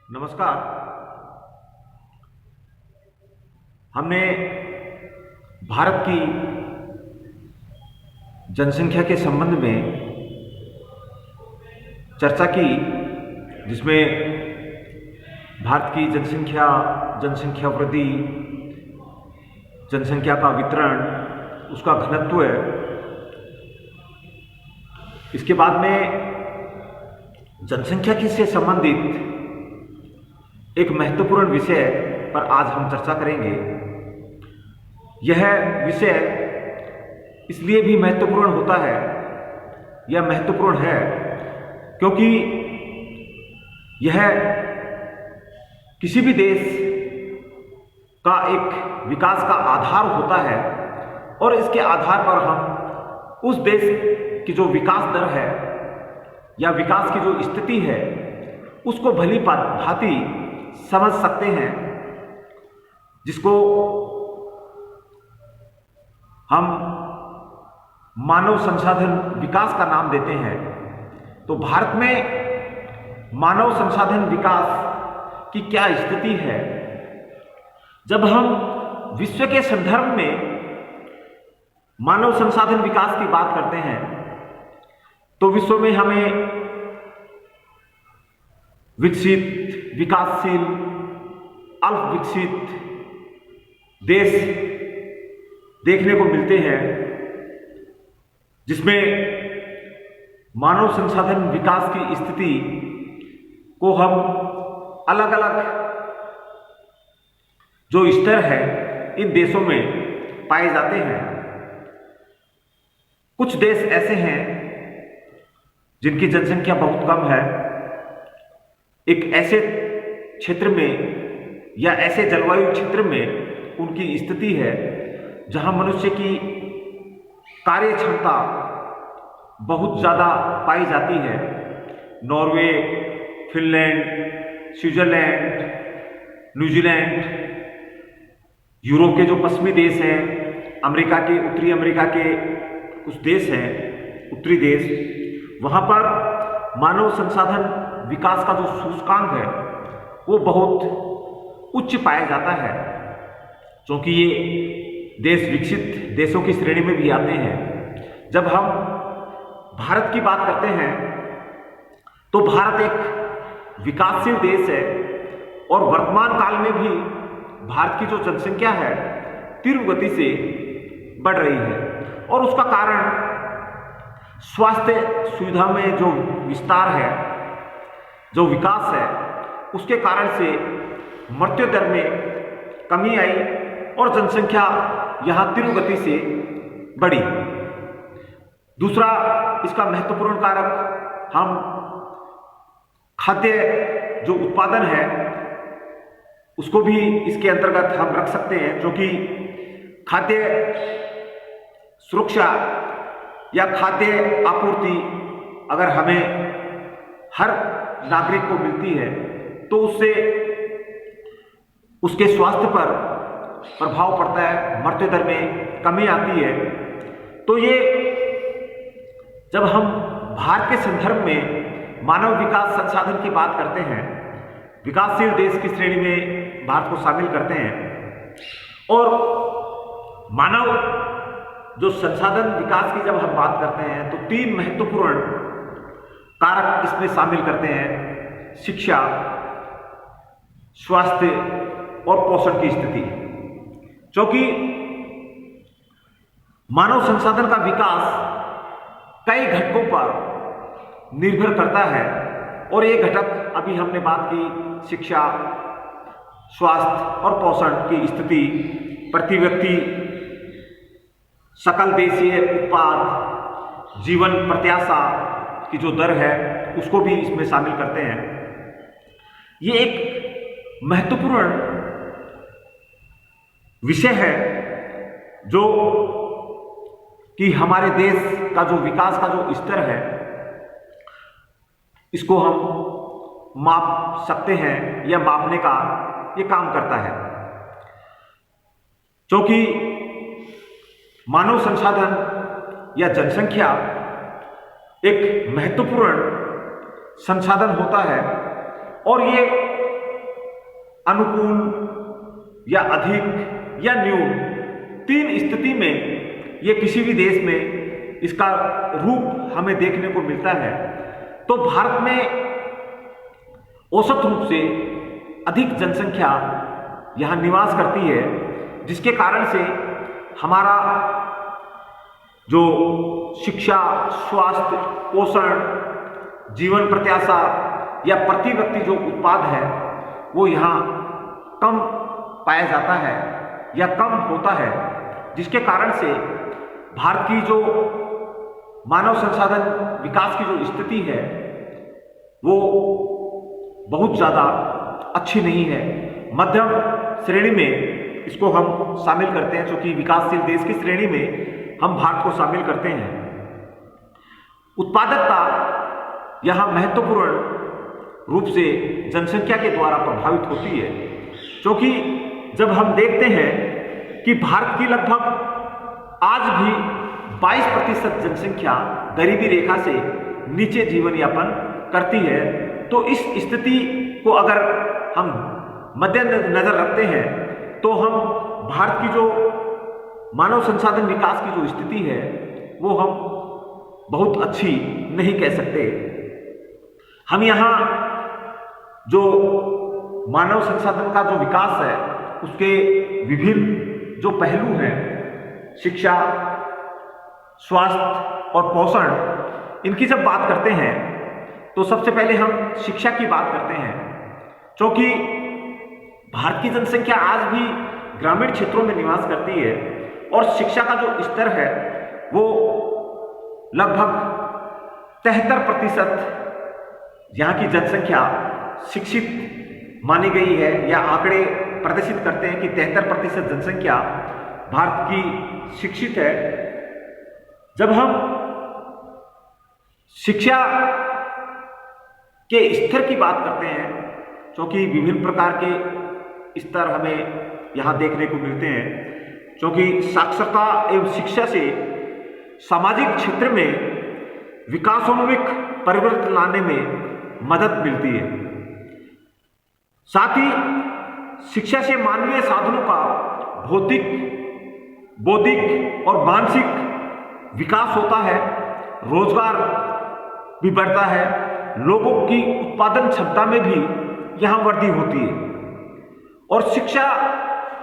नमस्कार। हमने भारत की जनसंख्या के संबंध में चर्चा की, जिसमें भारत की जनसंख्या वृद्धि, जनसंख्या का वितरण, उसका घनत्व। इसके बाद में जनसंख्या से संबंधित एक महत्वपूर्ण विषय पर आज हम चर्चा करेंगे। यह विषय इसलिए भी महत्वपूर्ण होता है, यह महत्वपूर्ण है क्योंकि यह किसी भी देश का एक विकास का आधार होता है और इसके आधार पर हम उस देश की जो विकास दर है या विकास की जो स्थिति है उसको भली भांति समझ सकते हैं, जिसको हम मानव संसाधन विकास का नाम देते हैं। तो भारत में मानव संसाधन विकास की क्या स्थिति है? जब हम विश्व के संदर्भ में मानव संसाधन विकास की बात करते हैं तो विश्व में हमें विकसित, विकासशील, अल्प विकसित देश देखने को मिलते हैं, जिसमें मानव संसाधन विकास की स्थिति को हम अलग अलग जो स्तर है इन देशों में पाए जाते हैं। कुछ देश ऐसे हैं जिनकी जनसंख्या बहुत कम है, एक ऐसे क्षेत्र में या ऐसे जलवायु क्षेत्र में उनकी स्थिति है जहां मनुष्य की कार्य क्षमता बहुत ज़्यादा पाई जाती है। Norway, Finland, Switzerland, New Zealand, Europe के जो पश्चिमी देश हैं, अमेरिका के, उत्तरी अमेरिका के कुछ देश हैं, उत्तरी देश, वहाँ पर मानव संसाधन विकास का जो सूचकांक है वो बहुत उच्च पाया जाता है, क्योंकि ये देश विकसित देशों की श्रेणी में भी आते हैं। जब हम भारत की बात करते हैं तो भारत एक विकासशील देश है और वर्तमान काल में भी भारत की जो जनसंख्या है तीव्र गति से बढ़ रही है और उसका कारण स्वास्थ्य सुविधा में जो विस्तार है, जो विकास है, उसके कारण से मृत्यु दर में कमी आई और जनसंख्या यहाँ तीव्र गति से बढ़ी। दूसरा इसका महत्वपूर्ण कारक हम खाद्य जो उत्पादन है उसको भी इसके अंतर्गत हम रख सकते हैं, जो कि खाद्य सुरक्षा या खाद्य आपूर्ति अगर हमें हर नागरिक को मिलती है तो उससे उसके स्वास्थ्य पर प्रभाव पड़ता है, मृत्यु दर में कमी आती है। तो ये जब हम भारत के संदर्भ में मानव विकास संसाधन की बात करते हैं, विकासशील देश की श्रेणी में भारत को शामिल करते हैं और मानव जो संसाधन विकास की जब हम बात करते हैं तो तीन महत्वपूर्ण कारक इसमें शामिल करते हैं: शिक्षा, स्वास्थ्य और पोषण की स्थिति। क्योंकि मानव संसाधन का विकास कई घटकों पर निर्भर करता है और ये घटक अभी हमने बात की शिक्षा, स्वास्थ्य और पोषण की स्थिति, प्रति व्यक्ति सकल देशीय उत्पाद, जीवन प्रत्याशा की जो दर है उसको भी इसमें शामिल करते हैं। ये एक महत्वपूर्ण विषय है जो कि हमारे देश का जो विकास का जो स्तर है इसको हम माप सकते हैं या मापने का ये काम करता है, क्योंकि मानव संसाधन या जनसंख्या एक महत्वपूर्ण संसाधन होता है और ये अनुकूल या अधिक या न्यून, तीन स्थिति में ये किसी भी देश में इसका रूप हमें देखने को मिलता है। तो भारत में औसत रूप से अधिक जनसंख्या यहाँ निवास करती है, जिसके कारण से हमारा जो शिक्षा, स्वास्थ्य, पोषण, जीवन प्रत्याशा या प्रति व्यक्ति जो उत्पाद है वो यहाँ कम पाया जाता है या कम होता है, जिसके कारण से भारत की जो मानव संसाधन विकास की जो स्थिति है वो बहुत ज़्यादा अच्छी नहीं है। मध्यम श्रेणी में इसको हम शामिल करते हैं, क्योंकि विकासशील देश की श्रेणी में हम भारत को शामिल करते हैं। उत्पादकता यहाँ महत्वपूर्ण रूप से जनसंख्या के द्वारा प्रभावित होती है, क्योंकि जब हम देखते हैं कि भारत की लगभग आज भी 22% जनसंख्या गरीबी रेखा से नीचे जीवन यापन करती है, तो इस स्थिति को अगर हम मद्देनजर रखते हैं तो हम भारत की जो मानव संसाधन विकास की जो स्थिति है वो हम बहुत अच्छी नहीं कह सकते। हम यहाँ जो मानव संसाधन का जो विकास है उसके विभिन्न जो पहलू हैं, शिक्षा, स्वास्थ्य और पोषण, इनकी जब बात करते हैं तो सबसे पहले हम शिक्षा की बात करते हैं, क्योंकि भारत की जनसंख्या आज भी ग्रामीण क्षेत्रों में निवास करती है और शिक्षा का जो स्तर है वो लगभग 73% यहाँ की जनसंख्या शिक्षित मानी गई है, या आंकड़े प्रदर्शित करते हैं कि 73% जनसंख्या भारत की शिक्षित है। जब हम शिक्षा के स्तर की बात करते हैं, क्योंकि विभिन्न प्रकार के स्तर हमें यहाँ देखने को मिलते हैं, क्योंकि साक्षरता एवं शिक्षा से सामाजिक क्षेत्र में विकासोन्मुख परिवर्तन लाने में मदद मिलती है। साथ ही शिक्षा से मानवीय साधनों का भौतिक, बौद्धिक और मानसिक विकास होता है, रोजगार भी बढ़ता है, लोगों की उत्पादन क्षमता में भी यहाँ वृद्धि होती है। और शिक्षा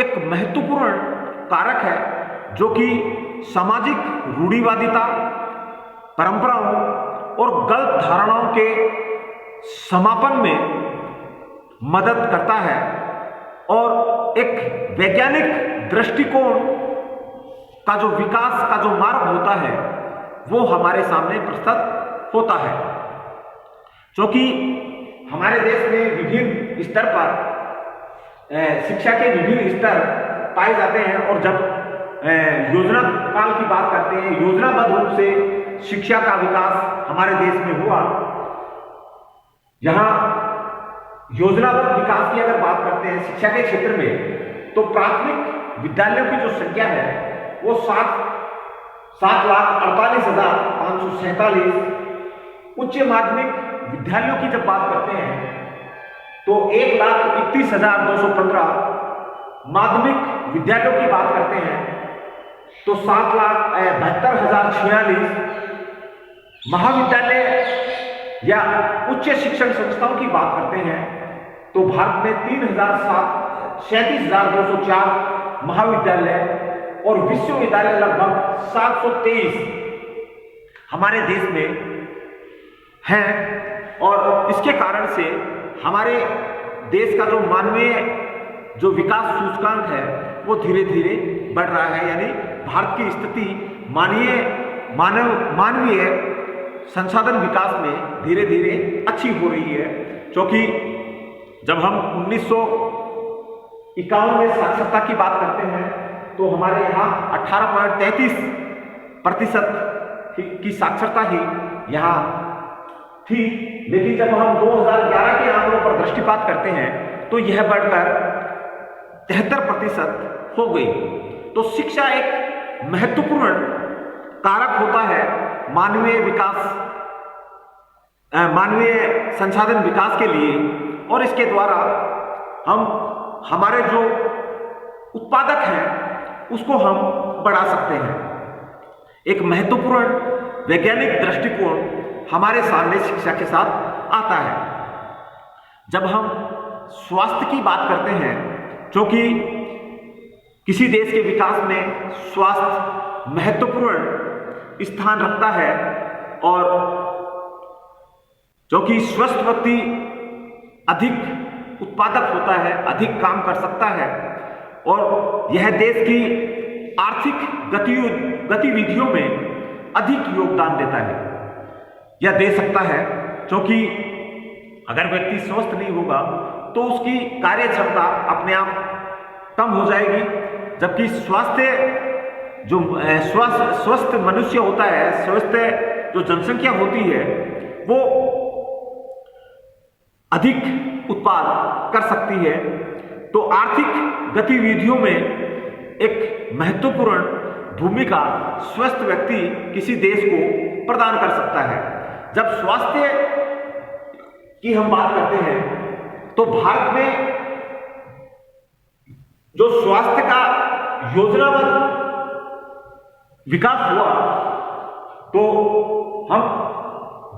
एक महत्वपूर्ण कारक है जो कि सामाजिक रूढ़िवादिता, परंपराओं और गलत धारणाओं के समापन में मदद करता है और एक वैज्ञानिक दृष्टिकोण का जो विकास का जो मार्ग होता है वो हमारे सामने प्रस्तुत होता है। क्योंकि हमारे देश में विभिन्न स्तर पर शिक्षा के विभिन्न स्तर पाए जाते हैं, और जब योजना काल की बात करते हैं, योजनाबद्ध रूप से शिक्षा का विकास हमारे देश में हुआ। यहाँ योजनाबद्ध विकास की अगर बात करते हैं शिक्षा के क्षेत्र में, तो प्राथमिक विद्यालयों की जो संख्या है वो 7,48,547, उच्च माध्यमिक विद्यालयों की जब बात करते हैं तो 1,31,215, माध्यमिक विद्यालयों की बात करते हैं तो 7,72,046, महाविद्यालय या उच्च शिक्षण संस्थाओं की बात करते हैं तो भारत में 37,204 महाविद्यालय और विश्वविद्यालय लगभग 723 हमारे देश में हैं। और इसके कारण से हमारे देश का जो मानवीय जो विकास सूचकांक है वो धीरे धीरे बढ़ रहा है, यानी भारत की स्थिति मानवीय संसाधन विकास में धीरे धीरे अच्छी हो रही है। क्योंकि जब हम 1951 में साक्षरता की बात करते हैं तो हमारे यहाँ 18.33% की साक्षरता ही यहाँ थी, लेकिन जब हम 2011 के आंकड़ों पर दृष्टिपात करते हैं तो यह बढ़कर 73% हो गई। तो शिक्षा एक महत्वपूर्ण कारक होता है मानवीय संसाधन विकास के लिए, और इसके द्वारा हम हमारे जो उत्पादक हैं उसको हम बढ़ा सकते हैं। एक महत्वपूर्ण वैज्ञानिक दृष्टिकोण हमारे सामने शिक्षा के साथ आता है। जब हम स्वास्थ्य की बात करते हैं, क्योंकि किसी देश के विकास में स्वास्थ्य महत्वपूर्ण स्थान रखता है, और क्योंकि स्वस्थ व्यक्ति अधिक उत्पादक होता है, अधिक काम कर सकता है, और यह देश की आर्थिक गतिविधियों में अधिक योगदान देता है या दे सकता है। क्योंकि अगर व्यक्ति स्वस्थ नहीं होगा तो उसकी कार्य क्षमता अपने आप कम हो जाएगी, जबकि स्वस्थ मनुष्य होता है, स्वस्थ जो जनसंख्या होती है, वो अधिक उत्पाद कर सकती है। तो आर्थिक गतिविधियों में एक महत्वपूर्ण भूमिका स्वस्थ व्यक्ति किसी देश को प्रदान कर सकता है। जब स्वास्थ्य की हम बात करते हैं तो भारत में जो स्वास्थ्य का योजनाबद्ध विकास हुआ, तो हम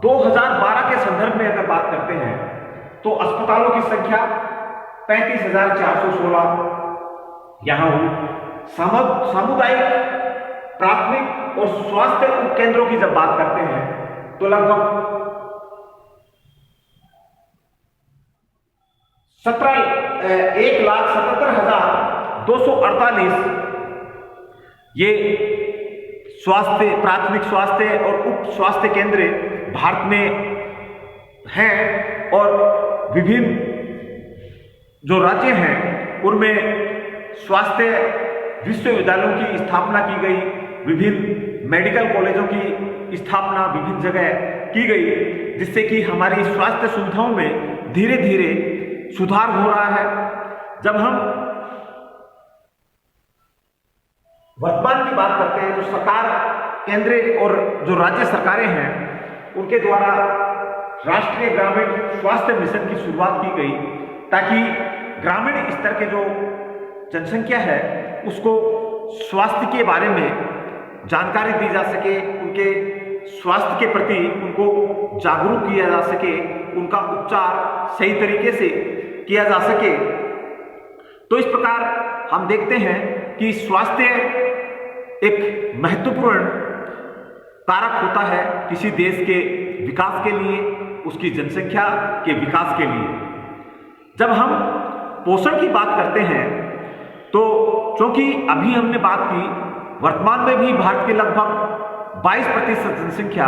2012 के संदर्भ में अगर बात करते हैं तो अस्पतालों की संख्या 35,416 यहां हुई। सामुदायिक प्राथमिक और स्वास्थ्य उपकेंद्रों की जब बात करते हैं तो लगभग 1,77,248 ये स्वास्थ्य, प्राथमिक स्वास्थ्य और उप स्वास्थ्य केंद्र भारत में हैं, और विभिन्न जो राज्य हैं उनमें स्वास्थ्य विश्वविद्यालयों की स्थापना की गई, विभिन्न मेडिकल कॉलेजों की स्थापना विभिन्न जगह की गई, जिससे कि हमारी स्वास्थ्य सुविधाओं में धीरे धीरे सुधार हो रहा है। जब हम वर्तमान की बात करते हैं, जो सरकार, केंद्र और जो राज्य सरकारें हैं, उनके द्वारा राष्ट्रीय ग्रामीण स्वास्थ्य मिशन की शुरुआत की गई, ताकि ग्रामीण स्तर के जो जनसंख्या है उसको स्वास्थ्य के बारे में जानकारी दी जा सके, उनके स्वास्थ्य के प्रति उनको जागरूक किया जा सके, उनका उपचार सही तरीके से किया जा सके। तो इस प्रकार हम देखते हैं कि स्वास्थ्य एक महत्वपूर्ण कारक होता है किसी देश के विकास के लिए, उसकी जनसंख्या के विकास के लिए। जब हम पोषण की बात करते हैं तो क्योंकि अभी हमने बात की, वर्तमान में भी भारत की लगभग 22% जनसंख्या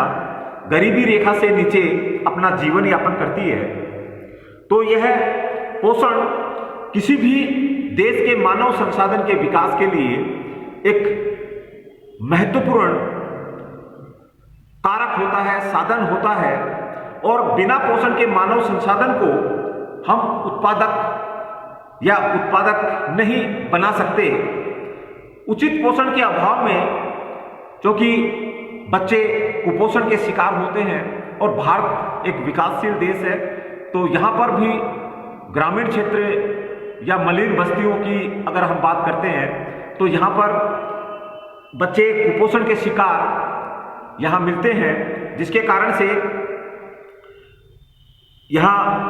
गरीबी रेखा से नीचे अपना जीवन यापन करती है। तो यह पोषण किसी भी देश के मानव संसाधन के विकास के लिए एक महत्वपूर्ण कारक होता है, साधन होता है, और बिना पोषण के मानव संसाधन को हम उत्पादक नहीं बना सकते। उचित पोषण के अभाव में, क्योंकि बच्चे कुपोषण के शिकार होते हैं, और भारत एक विकासशील देश है, तो यहाँ पर भी ग्रामीण क्षेत्र या मलिन बस्तियों की अगर हम बात करते हैं तो यहाँ पर बच्चे कुपोषण के शिकार यहाँ मिलते हैं, जिसके कारण से यहाँ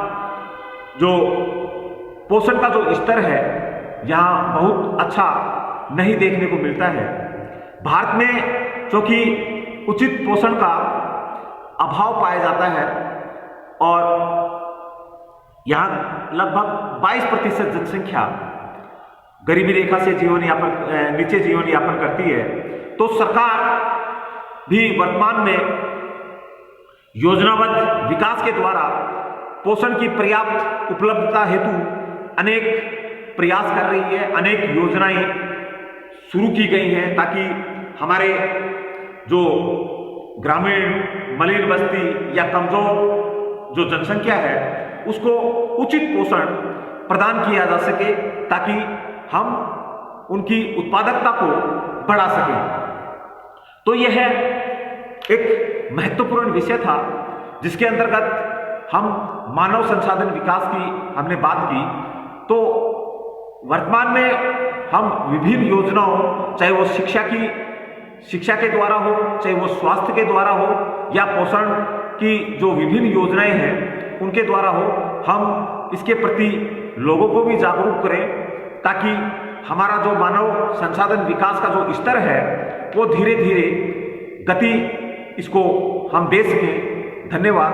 जो पोषण का जो स्तर है यहाँ बहुत अच्छा नहीं देखने को मिलता है। भारत में क्योंकि उचित पोषण का अभाव पाया जाता है, और यहाँ लगभग 22% जनसंख्या गरीबी रेखा से नीचे जीवन यापन करती है। तो सरकार भी वर्तमान में योजनाबद्ध विकास के द्वारा पोषण की पर्याप्त उपलब्धता हेतु अनेक प्रयास कर रही है, अनेक योजनाएं शुरू की गई हैं, ताकि हमारे जो ग्रामीण मलिन बस्ती या कमजोर जो जनसंख्या है उसको उचित पोषण प्रदान किया जा सके, ताकि हम उनकी उत्पादकता को बढ़ा सकें। तो यह एक महत्वपूर्ण विषय था जिसके अंतर्गत हम मानव संसाधन विकास की हमने बात की, तो वर्तमान में हम विभिन्न योजनाओं, चाहे वो शिक्षा के द्वारा हो, चाहे वो स्वास्थ्य के द्वारा हो, या पोषण की जो विभिन्न योजनाएं हैं उनके द्वारा हो, हम इसके प्रति लोगों को भी जागरूक करें, ताकि हमारा जो मानव संसाधन विकास का जो स्तर है वो धीरे धीरे गति इसको हम दे सकें। धन्यवाद।